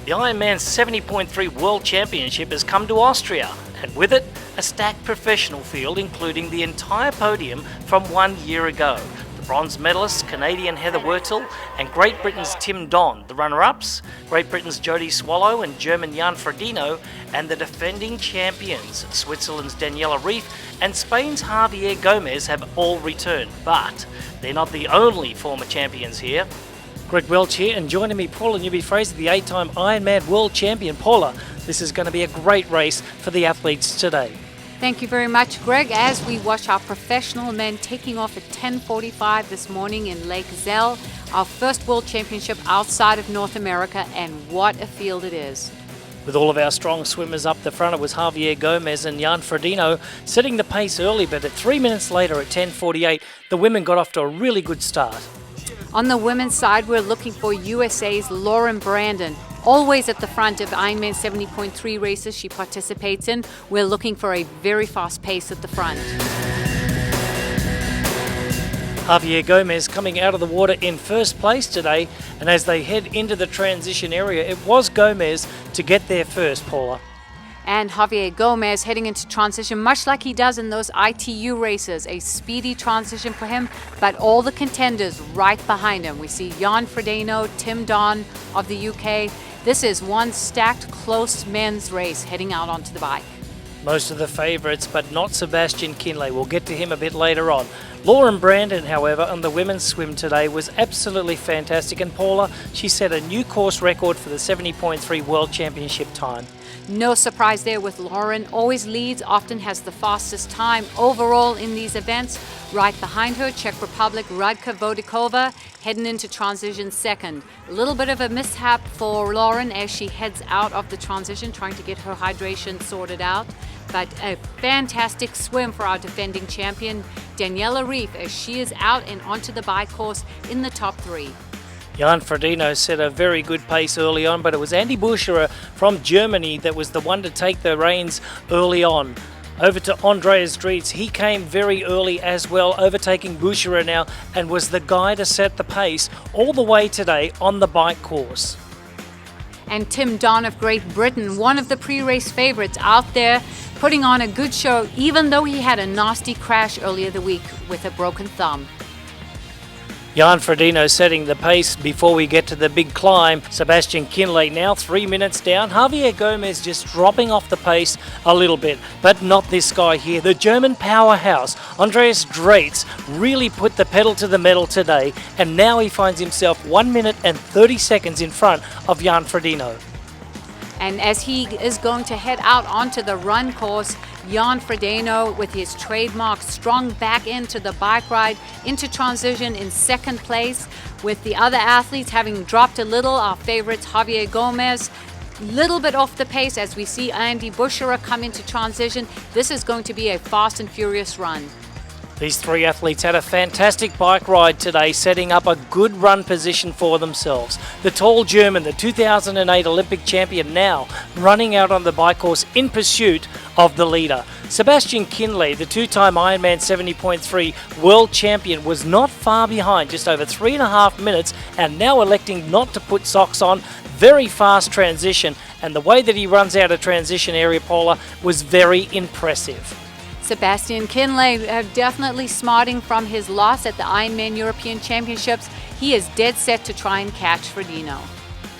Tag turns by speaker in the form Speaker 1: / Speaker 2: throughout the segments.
Speaker 1: The IRONMAN 70.3 World Championship has come to Austria, and with it, a stacked professional field including the entire podium from 1 year ago. The bronze medalists, Canadian Heather Wurtel and Great Britain's Tim Don. The runner-ups, Great Britain's Jodie Swallow and German Jan Frodeno, and the defending champions, Switzerland's Daniela Ryf and Spain's Javier Gomez, have all returned. But they're not the only former champions here. Greg Welch here, and joining me, Paula Newby-Fraser, the 8-time Ironman World Champion. Paula, this is going to be a great race for the athletes today.
Speaker 2: Thank you very much, Greg, as we watch our professional men taking off at 10:45 this morning in Lake Zell, our first World Championship outside of North America, and what a field it is.
Speaker 1: With all of our strong swimmers up the front, it was Javier Gomez and Jan Frodeno setting the pace early, but at 3 minutes later at 10:48, the women got off to a really good start.
Speaker 2: On the women's side, we're looking for USA's Lauren Brandon. Always at the front of Ironman 70.3 races she participates in. We're looking for a very fast pace at the front.
Speaker 1: Javier Gomez coming out of the water in first place today, and as they head into the transition area, it was Gomez to get there first, Paula.
Speaker 2: And Javier Gomez heading into transition, much like he does in those ITU races. A speedy transition for him, but all the contenders right behind him. We see Jan Frodeno, Tim Don of the UK. This is one stacked, close men's race heading out onto the bike.
Speaker 1: Most of the favourites, but not Sebastian Kienle. We'll get to him a bit later on. Lauren Brandon, however, on the women's swim today was absolutely fantastic. And Paula, she set a new course record for the 70.3 World Championship time.
Speaker 2: No surprise there with Lauren. Always leads, often has the fastest time overall in these events. Right behind her, Czech Republic, Radka Vodikova, heading into transition second. A little bit of a mishap for Lauren as she heads out of the transition, trying to get her hydration sorted out. But a fantastic swim for our defending champion, Daniela Ryf, as she is out and onto the bike course in the top three.
Speaker 1: Jan Frodeno set a very good pace early on, but it was Andy Bucherer from Germany that was the one to take the reins early on. Over to Andreas Drietz, he came very early as well, overtaking Bucherer now, and was the guy to set the pace all the way today on the bike course.
Speaker 2: And Tim Don of Great Britain, one of the pre-race favorites out there, putting on a good show, even though he had a nasty crash earlier the week with a broken thumb.
Speaker 1: Jan Frodeno setting the pace before we get to the big climb. Sebastian Kienle now 3 minutes down. Javier Gomez just dropping off the pace a little bit, but not this guy here. The German powerhouse, Andreas Drietz, really put the pedal to the metal today, and now he finds himself 1 minute and 30 seconds in front of Jan Frodeno.
Speaker 2: And as he is going to head out onto the run course, Jan Frodeno with his trademark strong back into the bike ride, into transition in second place, with the other athletes having dropped a little. Our favorites, Javier Gomez, little bit off the pace as we see Andy Bucherer come into transition. This is going to be a fast and furious run.
Speaker 1: These three athletes had a fantastic bike ride today, setting up a good run position for themselves. The tall German, the 2008 Olympic champion, now running out on the bike course in pursuit of the leader. Sebastian Kienle, the two-time Ironman 70.3 world champion, was not far behind, just over 3.5 minutes, and now electing not to put socks on. Very fast transition, and the way that he runs out of transition area, Paula, was very impressive.
Speaker 2: Sebastian Kienle definitely smarting from his loss at the Ironman European Championships. He is dead set to try and catch Frodeno.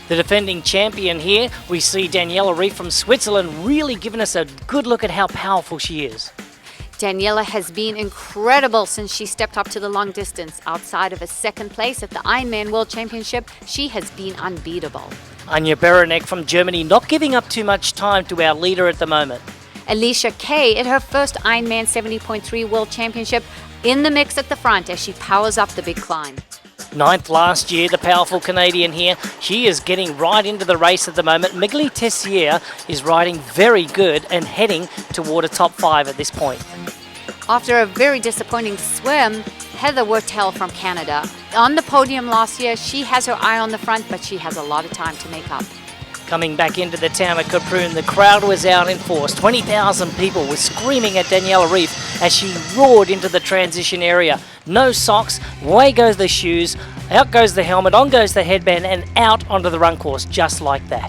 Speaker 1: The defending champion here, we see Daniela Ryf from Switzerland, really giving us a good look at how powerful she is.
Speaker 2: Daniela has been incredible since she stepped up to the long distance. Outside of a second place at the Ironman World Championship, she has been unbeatable.
Speaker 1: Anja Berenek from Germany not giving up too much time to our leader at the moment.
Speaker 2: Alicia Kay at her first Ironman 70.3 World Championship in the mix at the front as she powers up the big climb.
Speaker 1: Ninth last year, the powerful Canadian here. She is getting right into the race at the moment. Migli Tessier is riding very good and heading toward a top 5 at this point.
Speaker 2: After a very disappointing swim, Heather Wurtel from Canada. On the podium last year, she has her eye on the front, but she has a lot of time to make up.
Speaker 1: Coming back into the town of Kaprun, the crowd was out in force. 20,000 people were screaming at Daniela Ryf as she roared into the transition area. No socks, away goes the shoes, out goes the helmet, on goes the headband, and out onto the run course just like that.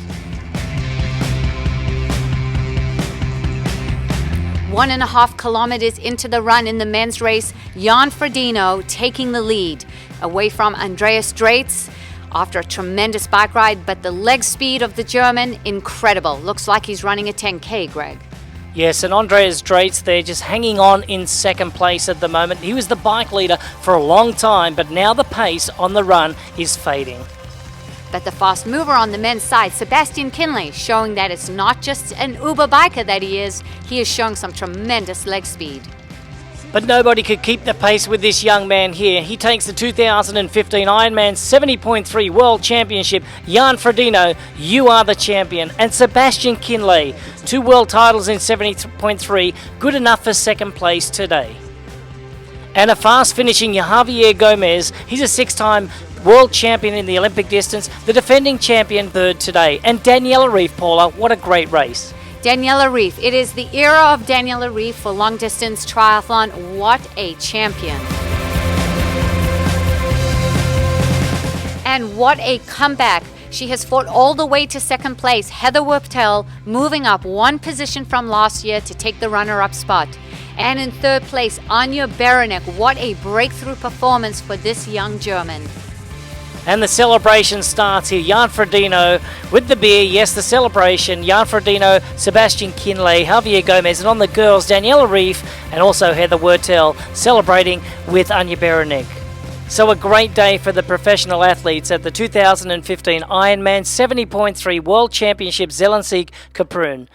Speaker 2: 1.5 kilometers into the run in the men's race, Jan Frodeno taking the lead, away from Andreas Dreitz after a tremendous bike ride, but the leg speed of the German, incredible. Looks like he's running a 10K, Greg.
Speaker 1: Yes, and Andreas Dreitz there just hanging on in second place at the moment. He was the bike leader for a long time, but now the pace on the run is fading.
Speaker 2: But the fast mover on the men's side, Sebastian Kinley, showing that it's not just an Uber biker that he is showing some tremendous leg speed.
Speaker 1: But nobody could keep the pace with this young man here. He takes the 2015 Ironman 70.3 World Championship. Jan Frodeno, you are the champion. And Sebastian Kinley, 2 world titles in 70.3, good enough for second place today. And a fast finishing Javier Gomez, he's a 6-time world champion in the Olympic distance, the defending champion, third today. And Daniela Ryf, Paula, what a great race.
Speaker 2: Daniela Ryf, it is the era of Daniela Ryf for long distance triathlon. What a champion. And what a comeback. She has fought all the way to second place. Heather Wurtel moving up 1 position from last year to take the runner-up spot. And in third place, Anja Baranek. What a breakthrough performance for this young German.
Speaker 1: And the celebration starts here. Jan Frodeno with the beer. Yes, the celebration. Jan Frodeno, Sebastian Kinley, Javier Gomez, and on the girls, Daniela Ryf and also Heather Wurtel celebrating with Anja Baranek. So a great day for the professional athletes at the 2015 Ironman 70.3 World Championship Zell and See-Kaprun.